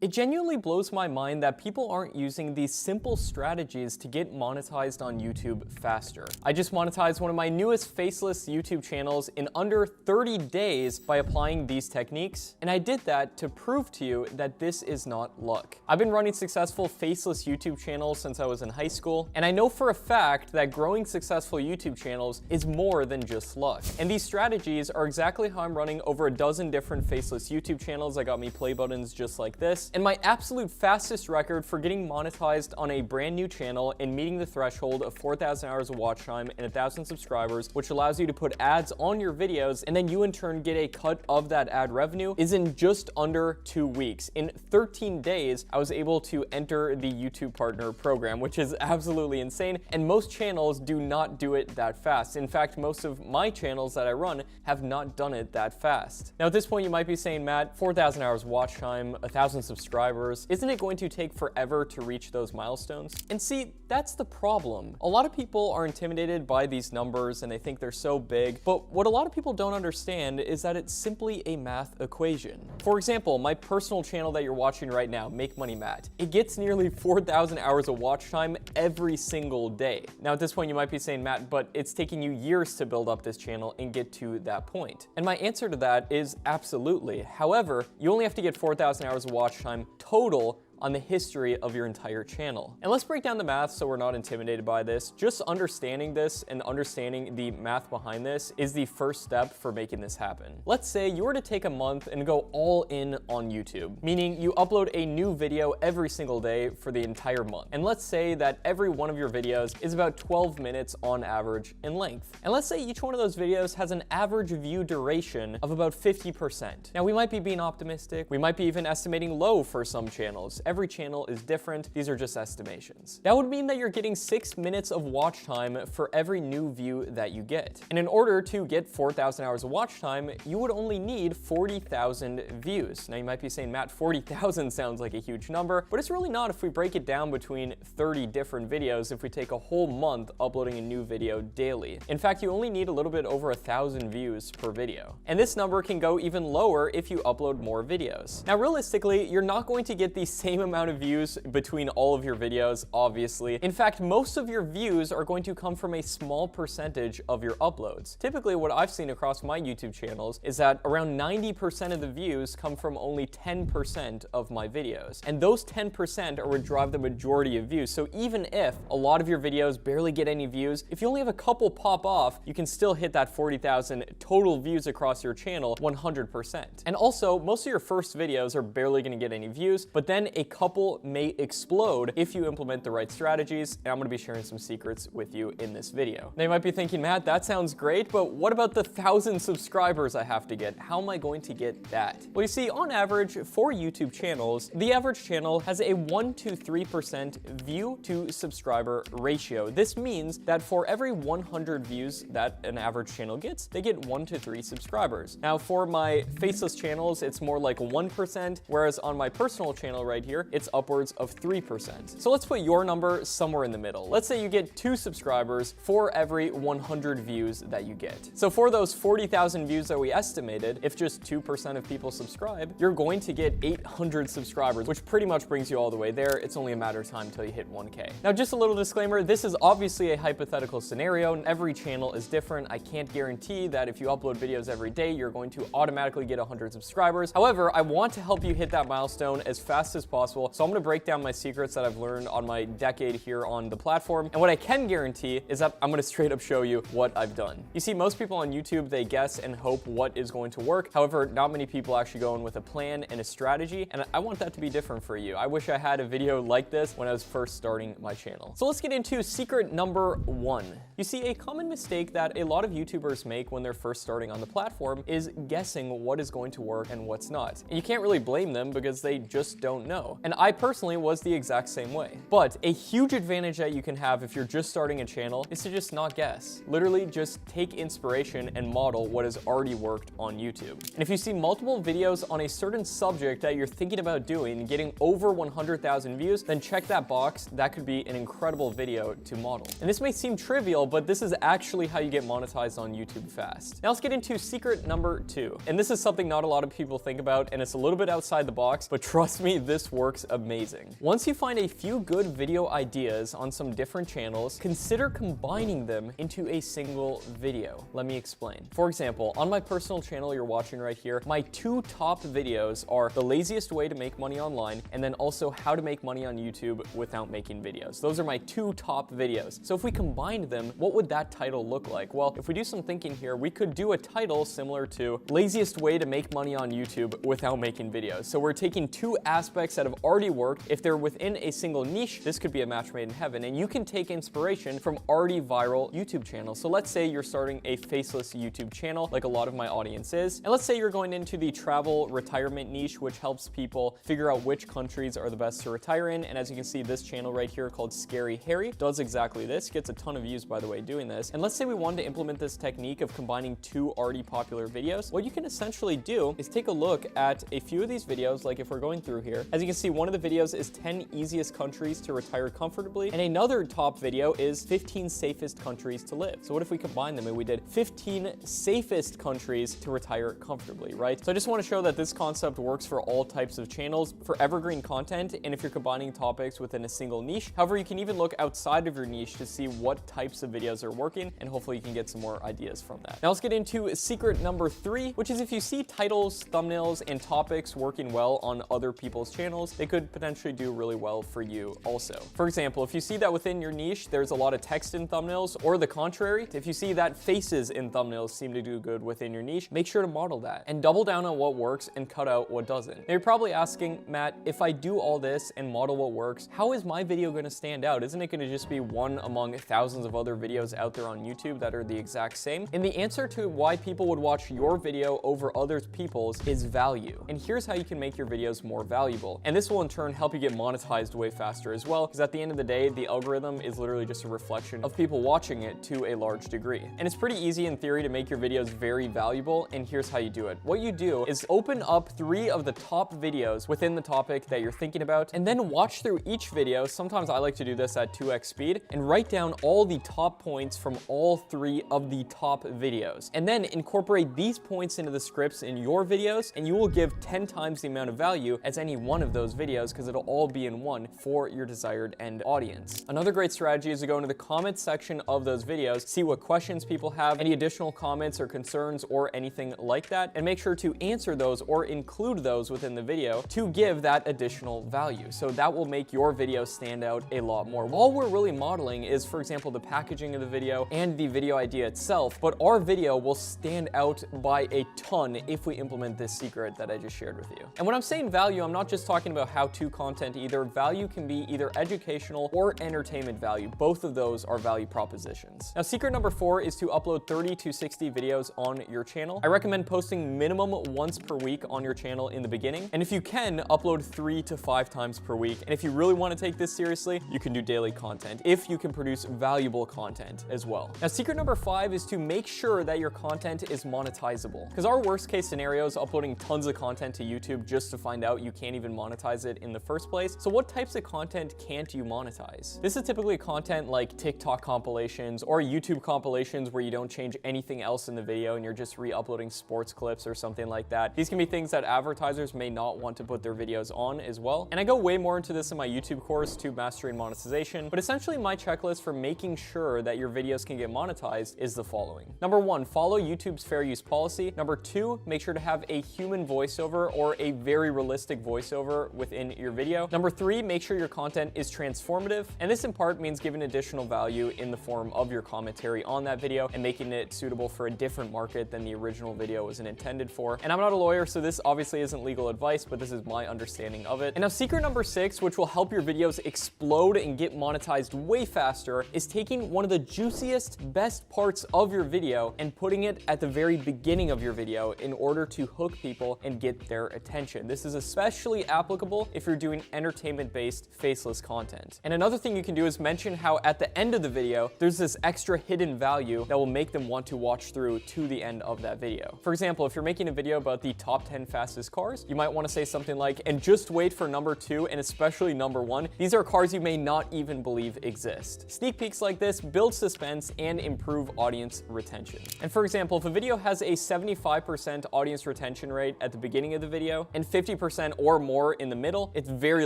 It genuinely blows my mind that people aren't using these simple strategies to get monetized on YouTube faster. I just monetized one of my newest Faceless YouTube channels in under 30 days by applying these techniques, and I did that to prove to you that this is not luck. I've been running successful Faceless YouTube channels since I was in high school, and I know for a fact that growing successful YouTube channels is more than just luck. And these strategies are exactly how I'm running over a dozen different Faceless YouTube channels that got me play buttons just like this, and my absolute fastest record for getting monetized on a brand new channel and meeting the threshold of 4,000 hours of watch time and 1,000 subscribers, which allows you to put ads on your videos and then you in turn get a cut of that ad revenue, is in just under 2 weeks. In 13 days, I was able to enter the YouTube Partner Program, which is absolutely insane, and most channels do not do it that fast. In fact, most of my channels that I run have not done it that fast. Now at this point you might be saying, Matt, 4,000 hours watch time, 1,000 subscribers, isn't it going to take forever to reach those milestones? And see, that's the problem. A lot of people are intimidated by these numbers and they think they're so big, but what a lot of people don't understand is that it's simply a math equation. For example, my personal channel that you're watching right now, Make Money Matt, it gets nearly 4,000 hours of watch time every single day. Now at this point you might be saying, Matt, but it's taking you years to build up this channel and get to that point. And my answer to that is absolutely. However, you only have to get 4,000 hours of watch time total on the history of your entire channel. And let's break down the math so we're not intimidated by this. Just understanding this and understanding the math behind this is the first step for making this happen. Let's say you were to take a month and go all in on YouTube, meaning you upload a new video every single day for the entire month. And let's say that every one of your videos is about 12 minutes on average in length. And let's say each one of those videos has an average view duration of about 50%. Now we might be being optimistic, we might be even estimating low for some channels. Every channel is different. These are just estimations. That would mean that you're getting 6 minutes of watch time for every new view that you get. And in order to get 4,000 hours of watch time, you would only need 40,000 views. Now you might be saying, Matt, 40,000 sounds like a huge number, but it's really not if we break it down between 30 different videos if we take a whole month uploading a new video daily. In fact, you only need a little bit over 1,000 views per video. And this number can go even lower if you upload more videos. Now realistically, you're not going to get the same amount of views between all of your videos, obviously. In fact, most of your views are going to come from a small percentage of your uploads. Typically, what I've seen across my YouTube channels is that around 90% of the views come from only 10% of my videos. And those 10% are what drive the majority of views. So even if a lot of your videos barely get any views, if you only have a couple pop off, you can still hit that 40,000 total views across your channel 100%. And also, most of your first videos are barely gonna get any views, but then a couple may explode if you implement the right strategies, and I'm gonna be sharing some secrets with you in this video. Now you might be thinking, Matt, that sounds great, but what about the 1,000 subscribers I have to get? How am I going to get that? Well, you see, on average, for YouTube channels, the average channel has a 1 to 3% view to subscriber ratio. This means that for every 100 views that an average channel gets, they get 1 to 3 subscribers. Now for my Faceless channels, it's more like 1%, whereas on my personal channel right here, it's upwards of 3%. So let's put your number somewhere in the middle. Let's say you get 2 subscribers for every 100 views that you get. So for those 40,000 views that we estimated, if just 2% of people subscribe, you're going to get 800 subscribers, which pretty much brings you all the way there. It's only a matter of time until you hit 1K. Now, just a little disclaimer, this is obviously a hypothetical scenario and every channel is different. I can't guarantee that if you upload videos every day, you're going to automatically get 100 subscribers. However, I want to help you hit that milestone as fast as possible. So I'm gonna break down my secrets that I've learned on my decade here on the platform. And what I can guarantee is that I'm gonna straight up show you what I've done. You see, most people on YouTube, they guess and hope what is going to work. However, not many people actually go in with a plan and a strategy. And I want that to be different for you. I wish I had a video like this when I was first starting my channel. So let's get into secret number 1. You see, a common mistake that a lot of YouTubers make when they're first starting on the platform is guessing what is going to work and what's not. And you can't really blame them because they just don't know. know. And I personally was the exact same way. But a huge advantage that you can have if you're just starting a channel is to just not guess. Literally just take inspiration and model what has already worked on YouTube. And if you see multiple videos on a certain subject that you're thinking about doing and getting over 100,000 views, then check that box. That could be an incredible video to model. And this may seem trivial, but this is actually how you get monetized on YouTube fast. Now let's get into secret number 2. And this is something not a lot of people think about, and it's a little bit outside the box, but trust me, this works amazing. Once you find a few good video ideas on some different channels, consider combining them into a single video. Let me explain. For example, on my personal channel you're watching right here, my 2 top videos are the laziest way to make money online, and then also how to make money on YouTube without making videos. Those are my 2 top videos. So if we combined them, what would that title look like? Well, if we do some thinking here, we could do a title similar to laziest way to make money on YouTube without making videos. So we're taking 2 aspects that have already worked. If they're within a single niche, this could be a match made in heaven, and you can take inspiration from already viral YouTube channels. So let's say you're starting a faceless YouTube channel, like a lot of my audience is, and let's say you're going into the travel retirement niche, which helps people figure out which countries are the best to retire in. And as you can see, this channel right here called Scary Harry does exactly this. Gets a ton of views, by the way, doing this. And let's say we wanted to implement this technique of combining 2 already popular videos. What you can essentially do is take a look at a few of these videos, like if we're going through here. As you can see, one of the videos is 10 easiest countries to retire comfortably, and another top video is 15 safest countries to live. So what if we combine them and we did 15 safest countries to retire comfortably, right? So I just want to show that this concept works for all types of channels, for evergreen content, and if you're combining topics within a single niche. However, you can even look outside of your niche to see what types of videos are working, and hopefully you can get some more ideas from that. Now let's get into secret number 3, which is if you see titles, thumbnails, and topics working well on other people's channels, they could potentially do really well for you also. For example, if you see that within your niche, there's a lot of text in thumbnails, or the contrary, if you see that faces in thumbnails seem to do good within your niche, make sure to model that and double down on what works and cut out what doesn't. Now you're probably asking, Matt, if I do all this and model what works, how is my video going to stand out? Isn't it going to just be one among thousands of other videos out there on YouTube that are the exact same? And the answer to why people would watch your video over other people's is value. And here's how you can make your videos more valuable. And this will in turn help you get monetized way faster as well, because at the end of the day, the algorithm is literally just a reflection of people watching it to a large degree. And it's pretty easy in theory to make your videos very valuable, and here's how you do it. What you do is open up 3 of the top videos within the topic that you're thinking about, and then watch through each video. Sometimes I like to do this at 2x speed, and write down all the top points from all 3 of the top videos. And then incorporate these points into the scripts in your videos, and you will give 10 times the amount of value as any one of those videos, because it'll all be in one for your desired end audience. Another great strategy is to go into the comments section of those videos, see what questions people have, any additional comments or concerns or anything like that, and make sure to answer those or include those within the video to give that additional value. So that will make your video stand out a lot more. All we're really modeling is, for example, the packaging of the video and the video idea itself, but our video will stand out by a ton if we implement this secret that I just shared with you. And when I'm saying value, I'm not just talking about how-to content either. Value can be either educational or entertainment value. Both of those are value propositions. Now, secret number 4 is to upload 30 to 60 videos on your channel. I recommend posting minimum once per week on your channel in the beginning. And if you can, upload 3 to 5 times per week. And if you really want to take this seriously, you can do daily content if you can produce valuable content as well. Now, secret number 5 is to make sure that your content is monetizable. Because our worst case scenario is uploading tons of content to YouTube just to find out you can't even monetize it in the first place. So what types of content can't you monetize? This is typically content like TikTok compilations or YouTube compilations where you don't change anything else in the video and you're just re-uploading sports clips or something like that. These can be things that advertisers may not want to put their videos on as well. And I go way more into this in my YouTube course, YouTube Mastering Monetization, but essentially my checklist for making sure that your videos can get monetized is the following. Number 1, follow YouTube's fair use policy. Number 2, make sure to have a human voiceover or a very realistic voiceover within your video. Number 3, make sure your content is transformative. And this in part means giving additional value in the form of your commentary on that video and making it suitable for a different market than the original video was intended for. And I'm not a lawyer, so this obviously isn't legal advice, but this is my understanding of it. And now secret number 6, which will help your videos explode and get monetized way faster, is taking one of the juiciest, best parts of your video and putting it at the very beginning of your video in order to hook people and get their attention. This is especially applicable applicable if you're doing entertainment-based faceless content. And another thing you can do is mention how at the end of the video, there's this extra hidden value that will make them want to watch through to the end of that video. For example, if you're making a video about the top 10 fastest cars, you might want to say something like, and just wait for number 2 and especially number 1. These are cars you may not even believe exist. Sneak peeks like this build suspense and improve audience retention. And for example, if a video has a 75% audience retention rate at the beginning of the video and 50% or more in the middle, it's very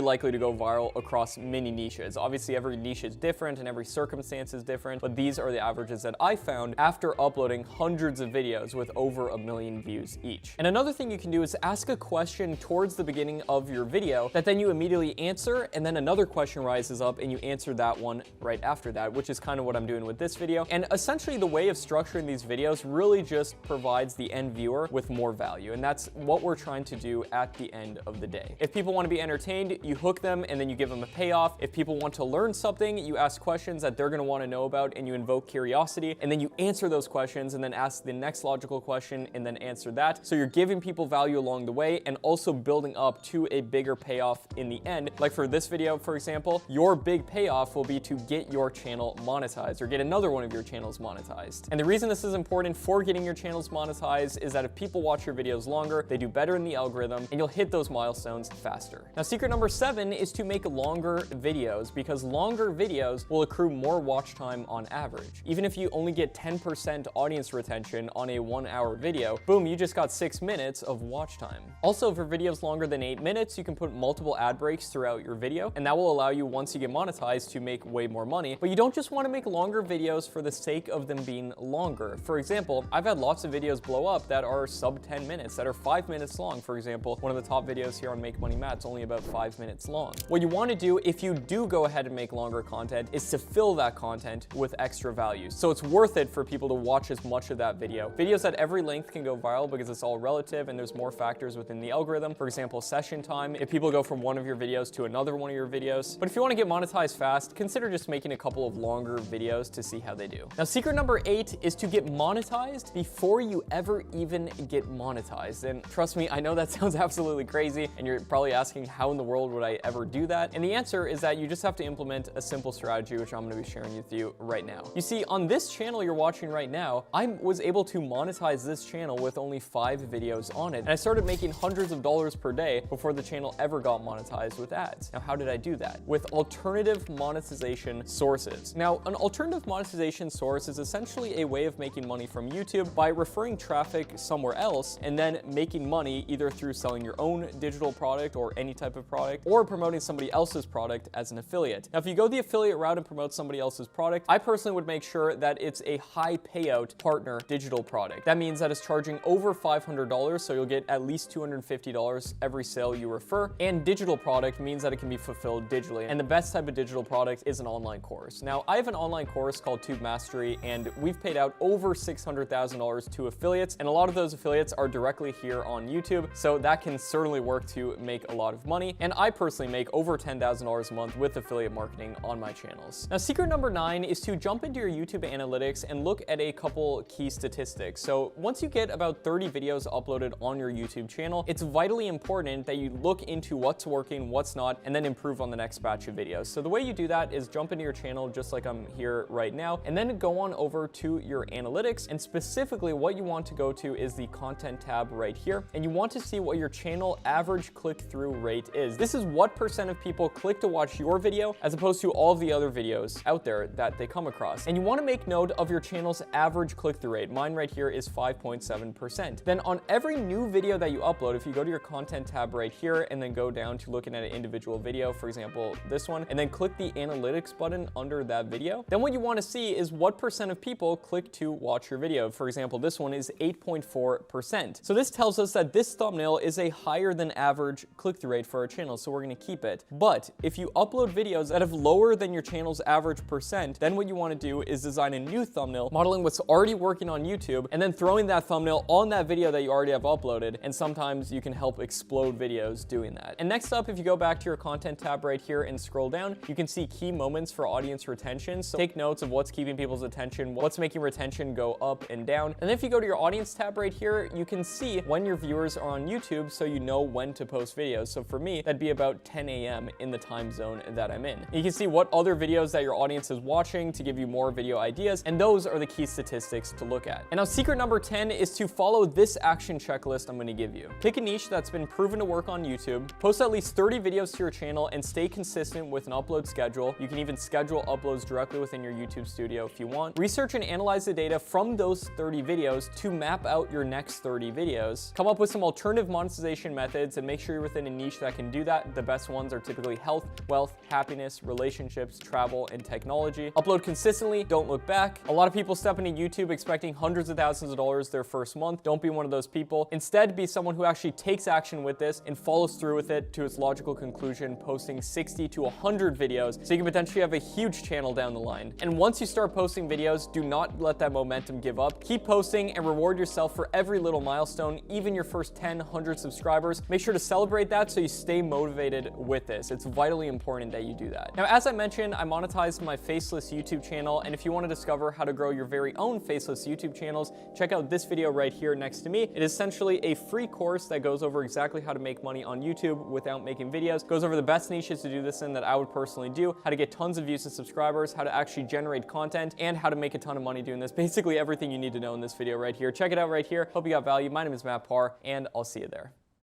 likely to go viral across many niches. Obviously, every niche is different and every circumstance is different, but these are the averages that I found after uploading hundreds of videos with over 1 million views each. And another thing you can do is ask a question towards the beginning of your video that then you immediately answer, and then another question rises up and you answer that one right after that, which is kind of what I'm doing with this video. And essentially the way of structuring these videos really just provides the end viewer with more value, and that's what we're trying to do at the end of the day. If people want to be entertained, you hook them and then you give them a payoff. If people want to learn something, you ask questions that they're going to want to know about and you invoke curiosity, and then you answer those questions and then ask the next logical question and then answer that. So you're giving people value along the way and also building up to a bigger payoff in the end. Like for this video, for example, your big payoff will be to get your channel monetized or get another one of your channels monetized. And the reason this is important for getting your channels monetized is that if people watch your videos longer, they do better in the algorithm and you'll hit those milestones faster. Now, secret number 7 is to make longer videos, because longer videos will accrue more watch time on average. Even if you only get 10% audience retention on a 1-hour video, boom, you just got 6 minutes of watch time. Also, if your video is longer than 8 minutes, you can put multiple ad breaks throughout your video, and that will allow you, once you get monetized, to make way more money. But you don't just want to make longer videos for the sake of them being longer. For example, I've had lots of videos blow up that are sub 10 minutes, that are 5 minutes long. For example, one of the top videos here on Make Money Matt's only about 5 minutes long. What you want to do if you do go ahead and make longer content is to fill that content with extra value. So it's worth it for people to watch as much of that video. Videos at every length can go viral because it's all relative and there's more factors within the algorithm. For example, session time, if people go from one of your videos to another one of your videos. But if you want to get monetized fast, consider just making a couple of longer videos to see how they do. Now, secret number 8 is to get monetized before you ever even get monetized. And trust me, I know that sounds absolutely crazy and you're probably asking, how in the world would I ever do that? And the answer is that you just have to implement a simple strategy, which I'm going to be sharing with you right now. You see, on this channel you're watching right now, I was able to monetize this channel with only 5 videos on it. And I started making hundreds of dollars per day before the channel ever got monetized with ads. Now, how did I do that? With alternative monetization sources. Now, an alternative monetization source is essentially a way of making money from YouTube by referring traffic somewhere else and then making money either through selling your own digital product or any type of product, or promoting somebody else's product as an affiliate. Now, if you go the affiliate route and promote somebody else's product, I personally would make sure that it's a high payout partner digital product. That means that it's charging over $500, so you'll get at least $250 every sale you refer. And digital product means that it can be fulfilled digitally. And the best type of digital product is an online course. Now, I have an online course called Tube Mastery, and we've paid out over $600,000 to affiliates, and a lot of those affiliates are directly here on YouTube, so that can certainly work to make a lot of money. And I personally make over $10,000 a month with affiliate marketing on my channels. Now, secret number 9 is to jump into your YouTube analytics and look at a couple key statistics. So once you get about 30 videos uploaded on your YouTube channel, it's vitally important that you look into what's working, what's not, and then improve on the next batch of videos. So the way you do that is jump into your channel just like I'm here right now, and then go on over to your analytics, and specifically what you want to go to is the content tab right here, and you want to see what your channel average click-through rate is. This is what % of people click to watch your video as opposed to all of the other videos out there that they come across. And you want to make note of your channel's average click-through rate. Mine right here is 5.7%. Then on every new video that you upload, if you go to your content tab right here and then go down to looking at an individual video, for example, this one, and then click the analytics button under that video, then what you want to see is what % of people click to watch your video. For example, this one is 8.4%. So this tells us that this thumbnail is a higher than average click-through rate for our channel, so we're going to keep it. But if you upload videos that have lower than your channel's average %, then what you want to do is design a new thumbnail, modeling what's already working on YouTube, and then throwing that thumbnail on that video that you already have uploaded, and sometimes you can help explode videos doing that. And next up, if you go back to your content tab right here and scroll down, you can see key moments for audience retention. So take notes of what's keeping people's attention, what's making retention go up and down. And then if you go to your audience tab right here, you can see when your viewers are on YouTube, so you know when to post videos. videos. So for me, that'd be about 10 a.m. in the time zone that I'm in. You can see what other videos that your audience is watching to give you more video ideas, and those are the key statistics to look at. And now secret number 10 is to follow this action checklist I'm going to give you. Pick a niche that's been proven to work on YouTube, post at least 30 videos to your channel, and stay consistent with an upload schedule. You can even schedule uploads directly within your YouTube studio if you want. Research and analyze the data from those 30 videos to map out your next 30 videos. Come up with some alternative monetization methods and make sure you're within a niche that can do that. The best ones are typically health, wealth, happiness, relationships, travel, and technology. Upload consistently, don't look back. A lot of people step into YouTube expecting hundreds of thousands of dollars their first month. Don't be one of those people. Instead, be someone who actually takes action with this and follows through with it to its logical conclusion, posting 60 to 100 videos so you can potentially have a huge channel down the line. And once you start posting videos, do not let that momentum give up. Keep posting and reward yourself for every little milestone, even your first 10, 100 subscribers. Make sure to celebrate that so you stay motivated with this. It's vitally important that you do that. Now, as I mentioned, I monetized my Faceless YouTube channel, and if you want to discover how to grow your very own Faceless YouTube channels, check out this video right here next to me. It is essentially a free course that goes over exactly how to make money on YouTube without making videos, goes over the best niches to do this in that I would personally do, how to get tons of views and subscribers, how to actually generate content, and how to make a ton of money doing this. Basically everything you need to know in this video right here. Check it out right here. Hope you got value. My name is Matt Parr, and I'll see you there.